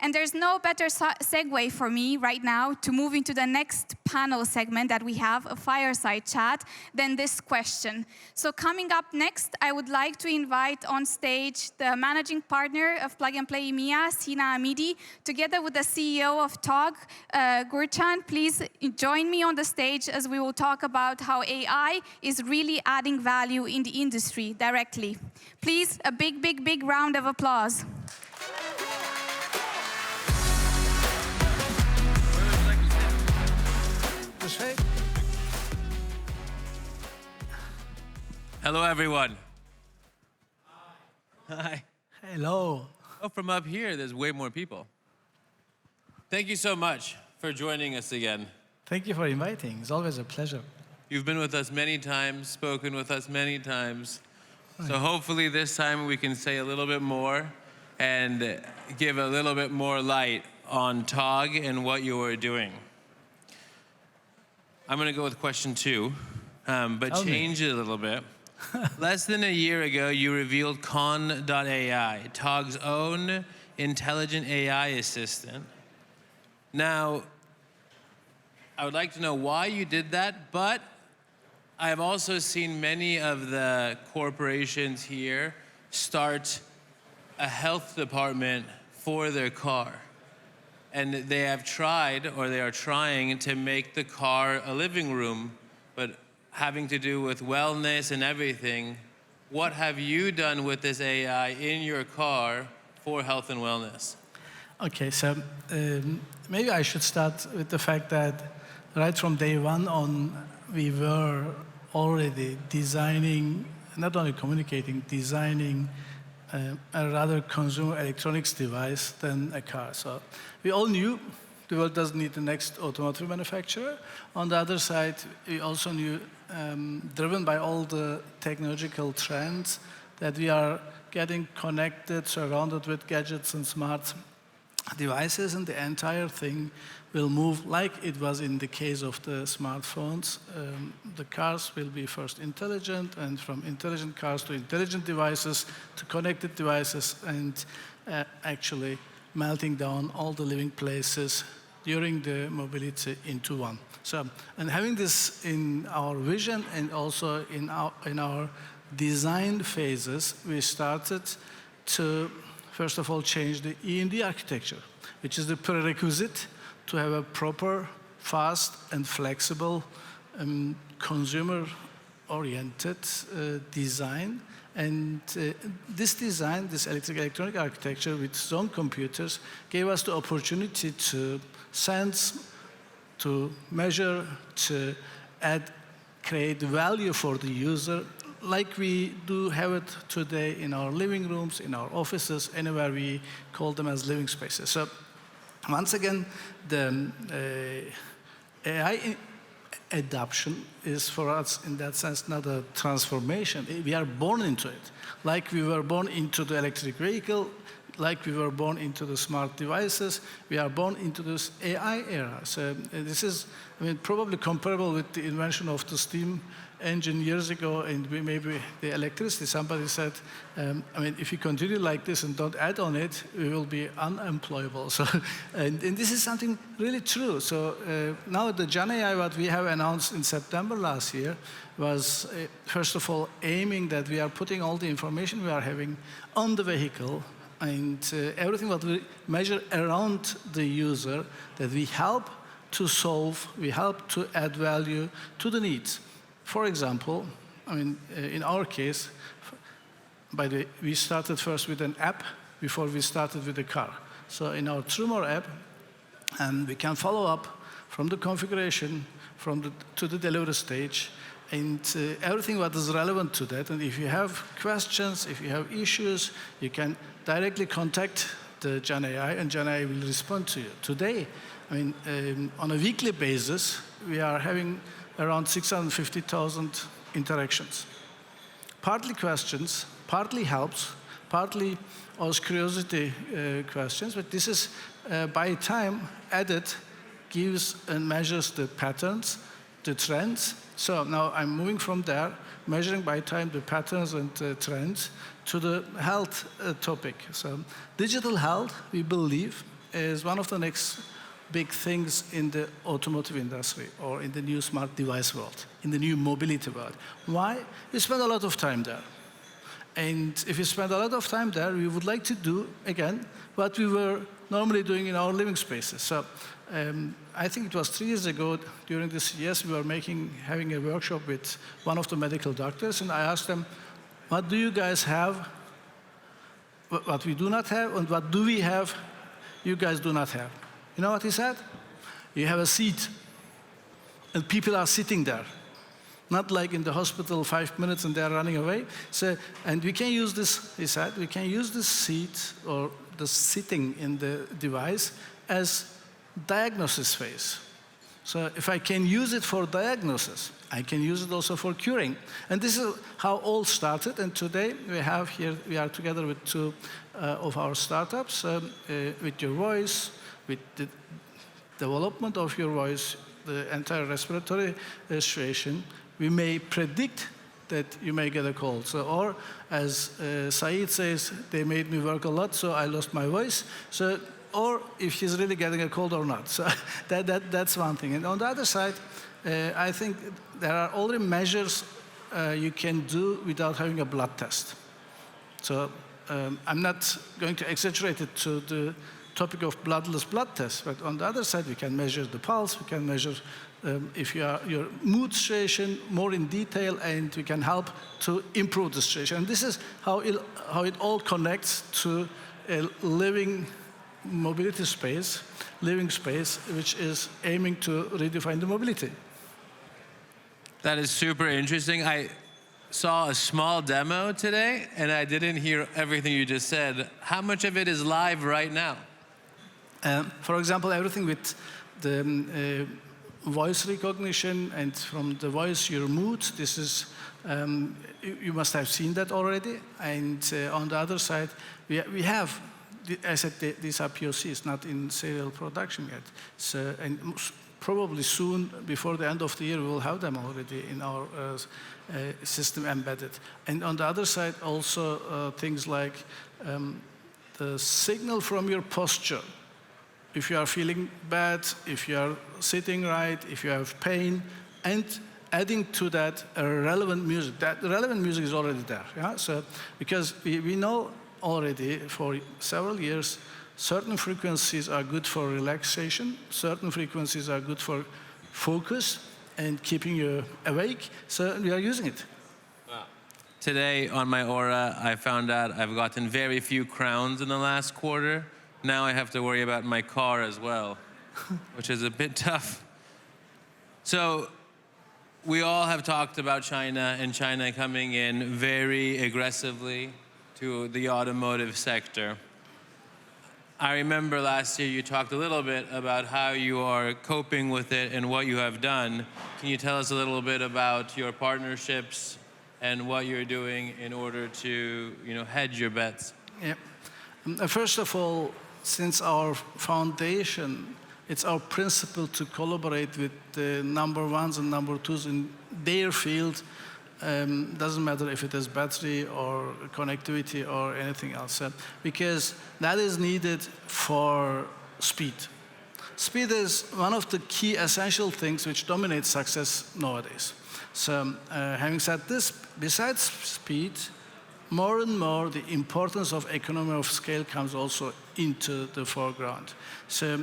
And there's no better segue for me right now to move into the next panel segment that we have, a fireside chat, than this question. So coming up next, I would like to invite on stage the managing partner of Plug and Play EMEA, Seena Amidi, together with the CEO of Togg, Gürcan. Please join me on the stage as we will talk about how AI is really adding value in the industry directly. Please, a big, big, big round of applause. Hello, everyone. Hi. Hello. Oh, from up here, there's way more people. Thank you so much for joining us again. Thank you for inviting. It's always a pleasure. You've been with us many times, spoken with us many times. So hopefully this time we can say a little bit more and give a little bit more light on Togg and what you are doing. I'm going to go with question 2, but change it a little bit. Less than a year ago, you revealed Con.ai, Togg's own intelligent AI assistant. Now, I would like to know why you did that, but I've also seen many of the corporations here start a health department for their car. And they have tried, or they are trying, to make the car a living room, but having to do with wellness and everything. What have you done with this AI in your car for health and wellness? Okay, so maybe I should start with the fact that right from day one on, we were already designing, not only communicating, designing a rather consumer electronics device than a car. So we all knew the world doesn't need the next automotive manufacturer. On the other side, we also knew, driven by all the technological trends, that we are getting connected, surrounded with gadgets and smart devices, and the entire thing will move like it was in the case of the smartphones. The cars will be first intelligent, and from intelligent cars to intelligent devices to connected devices, and actually melting down all the living places during the mobility into one. So, and having this in our vision and also in our design phases, we started to, first of all, change the E&D architecture, which is the prerequisite to have a proper, fast, and flexible, consumer-oriented design. And this design, this electronic architecture with its own computers, gave us the opportunity to sense, to measure, to create value for the user, like we do have it today in our living rooms, in our offices, anywhere we call them as living spaces. So once again, the AI adoption is for us, in that sense, not a transformation. We are born into it. Like we were born into the electric vehicle, like we were born into the smart devices, we are born into this AI era. So this is, I mean, probably comparable with the invention of the steam engine years ago, and maybe the electricity. Somebody said, I mean, if you continue like this and don't add on it, we will be unemployable. So, and this is something really true. So now the Gen AI, what we have announced in September last year, was first of all aiming that we are putting all the information we are having on the vehicle, and everything what we measure around the user, that we help to solve, we help to add value to the needs. For example, I mean, in our case, by the way, we started first with an app before we started with the car. So in our TrueMore app, and we can follow up from the configuration to the delivery stage, and everything what is relevant to that. And if you have questions, if you have issues, you can directly contact the Gen AI, and Gen AI will respond to you. Today, I mean, on a weekly basis, we are having around 650,000 interactions. Partly questions, partly helps, partly also curiosity questions, but this is by time added, gives and measures the patterns, the trends. So now I'm moving from there, measuring by time the patterns and trends, to the health topic. So digital health, we believe, is one of the next big things in the automotive industry or in the new smart device world, in the new mobility world. Why? We spend a lot of time there. And if we spend a lot of time there, we would like to do, again, what we were normally doing in our living spaces. So I think it was 3 years ago, during this CES, we were having a workshop with one of the medical doctors, and I asked them, what do you guys have, what we do not have, and what do we have you guys do not have? You know what he said? You have a seat, and people are sitting there. Not like in the hospital, 5 minutes and they're running away. So, and we can use this, he said, we can use this seat or the sitting in the device as diagnosis phase. So if I can use it for diagnosis, I can use it also for curing. And this is how all started. And today we are together with two of our startups, with your voice, with the development of your voice, the entire respiratory situation. We may predict that you may get a cold. So, or as Saeed says, they made me work a lot, so I lost my voice. So, or if he's really getting a cold or not. So that's one thing. And on the other side, I think there are already measures you can do without having a blood test. So I'm not going to exaggerate it to the topic of bloodless blood tests, but on the other side, we can measure the pulse, we can measure if your mood situation more in detail, and we can help to improve the situation. And this is how it all connects to a living mobility space, living space, which is aiming to redefine the mobility. That is super interesting. I saw a small demo today, and I didn't hear everything you just said. How much of it is live right now? For example, everything with the voice recognition, and from the voice, your mood. This is, you must have seen that already. And on the other side, we have, I said these are POCs, not in serial production yet. So, and probably soon, before the end of the year, we will have them already in our system embedded. And on the other side, also things like the signal from your posture. If you are feeling bad, if you are sitting right, if you have pain, and adding to that relevant music. That relevant music is already there. Yeah? So, because we know already for several years, certain frequencies are good for relaxation, certain frequencies are good for focus and keeping you awake, so we are using it. Wow. Today on my Aura, I found out I've gotten very few crowns in the last quarter. Now I have to worry about my car as well, which is a bit tough. So we all have talked about China, and China coming in very aggressively to the automotive sector. I remember last year you talked a little bit about how you are coping with it and what you have done. Can you tell us a little bit about your partnerships and what you're doing in order to, hedge your bets? Yeah. First of all, since our foundation, it's our principle to collaborate with the number ones and number twos in their field. Doesn't matter if it is battery or connectivity or anything else, because that is needed for speed. Speed is one of the key essential things which dominates success nowadays. So having said this, besides speed, more and more the importance of economy of scale comes also into the foreground. So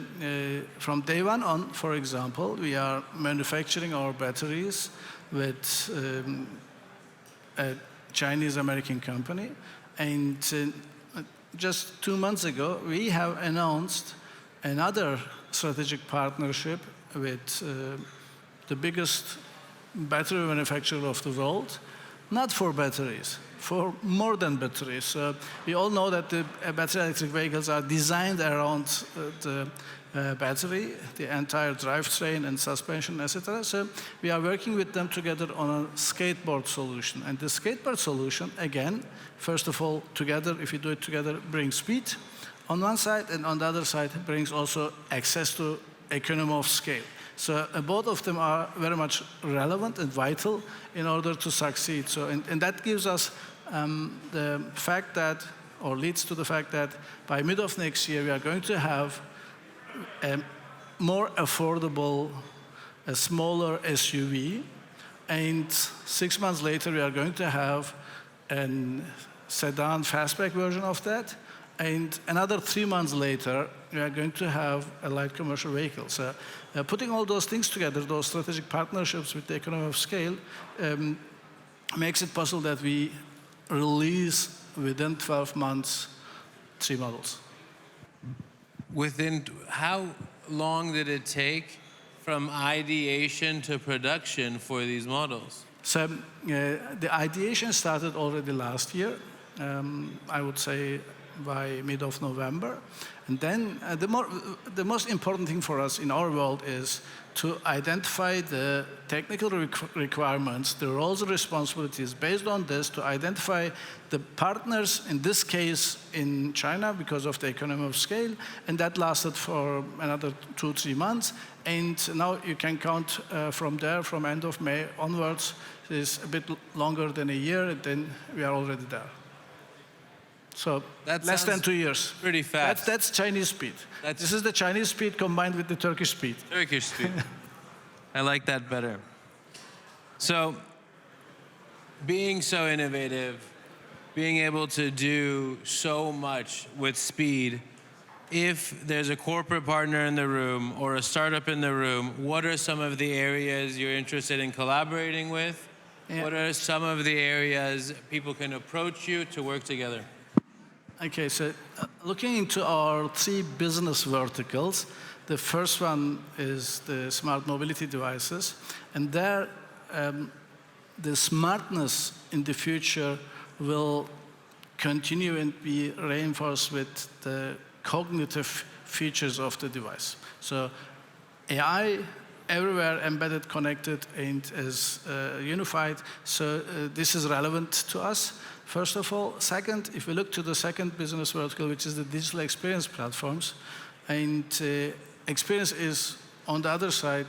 from day one on, for example, we are manufacturing our batteries with a Chinese-American company. And just 2 months ago, we have announced another strategic partnership with the biggest battery manufacturer of the world, not for batteries, for more than batteries. We all know that the battery electric vehicles are designed around the battery, the entire drivetrain and suspension, etc. So we are working with them together on a skateboard solution. And the skateboard solution, again, first of all, together, if you do it together, brings speed on one side, and on the other side brings also access to economy of scale. So both of them are very much relevant and vital in order to succeed. So, and that gives us the fact that, or leads to the fact that by mid of next year, we are going to have a more affordable, a smaller SUV, and 6 months later we are going to have a sedan fastback version of that, and another 3 months later we are going to have a light commercial vehicle. So putting all those things together, those strategic partnerships with the economy of scale, makes it possible that we release within 12 months 3 models. Within how long did it take from ideation to production for these models? So the ideation started already last year, I would say by mid of November. And then the most important thing for us in our world is to identify the technical requirements, the roles and responsibilities based on this, to identify the partners, in this case in China because of the economy of scale, and that lasted for another 2-3 months. And now you can count from there, from end of May onwards, it's a bit longer than a year, and then we are already there. So that less than 2 years. Pretty fast. That's Chinese speed. This is the Chinese speed combined with the Turkish speed. Turkish speed. I like that better. So being so innovative, being able to do so much with speed, if there's a corporate partner in the room or a startup in the room, what are some of the areas you're interested in collaborating with? Yeah. What are some of the areas people can approach you to work together? Okay, so looking into our 3 business verticals, the first one is the smart mobility devices, and there the smartness in the future will continue and be reinforced with the cognitive features of the device. So AI everywhere, embedded, connected, and is unified, so this is relevant to us. First of all. Second, if we look to the second business vertical, which is the digital experience platforms, and experience is, on the other side,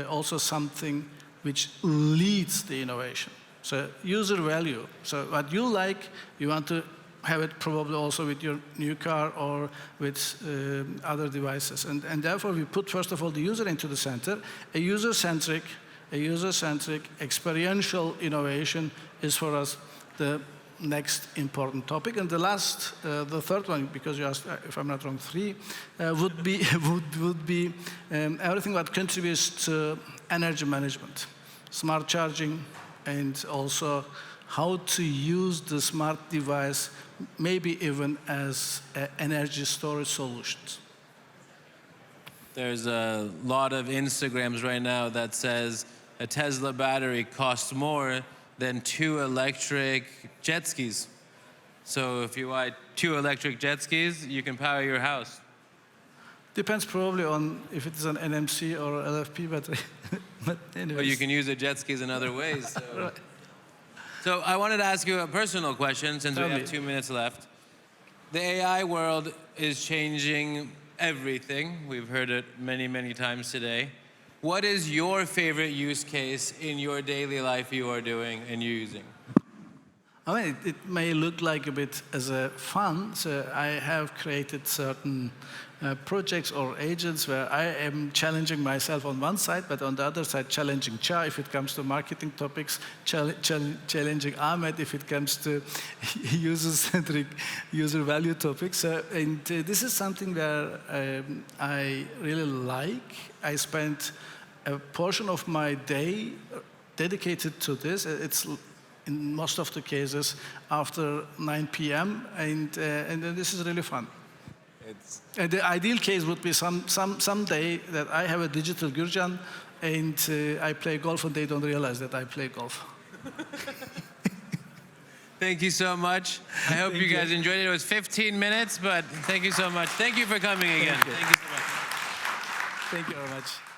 also something which leads the innovation. So user value. So what you like, you want to have it probably also with your new car or with other devices. And therefore, we put, first of all, the user into the center. A user-centric, experiential innovation is for us the next important topic. And the last, the third one, because you asked, if I'm not wrong, 3, would be everything that contributes to energy management, smart charging, and also how to use the smart device, maybe even as energy storage solutions. There's a lot of Instagrams right now that says a Tesla battery costs more than 2 electric jet skis. So if you buy 2 electric jet skis, you can power your house. Depends probably on if it is an NMC or LFP battery. But anyways. But you can use the jet skis in other ways. So. Right. So I wanted to ask you a personal question since we have 2 minutes left. The AI world is changing everything. We've heard it many, many times today. What is your favorite use case in your daily life you are doing and using? I mean, it may look like a bit as a fun. So I have created certain projects or agents where I am challenging myself on one side, but on the other side challenging Cha if it comes to marketing topics, challenging Ahmed if it comes to user-centric, user value topics. And this is something where I really like. I spent a portion of my day dedicated to this. It's in most of the cases after 9 p.m. and this is really fun. The ideal case would be some day that I have a digital Gürcan and I play golf and they don't realize that I play golf. Thank you so much. I hope you guys enjoyed it. It was 15 minutes, but thank you so much. Thank you for coming again. Thank you so much. Thank you very much.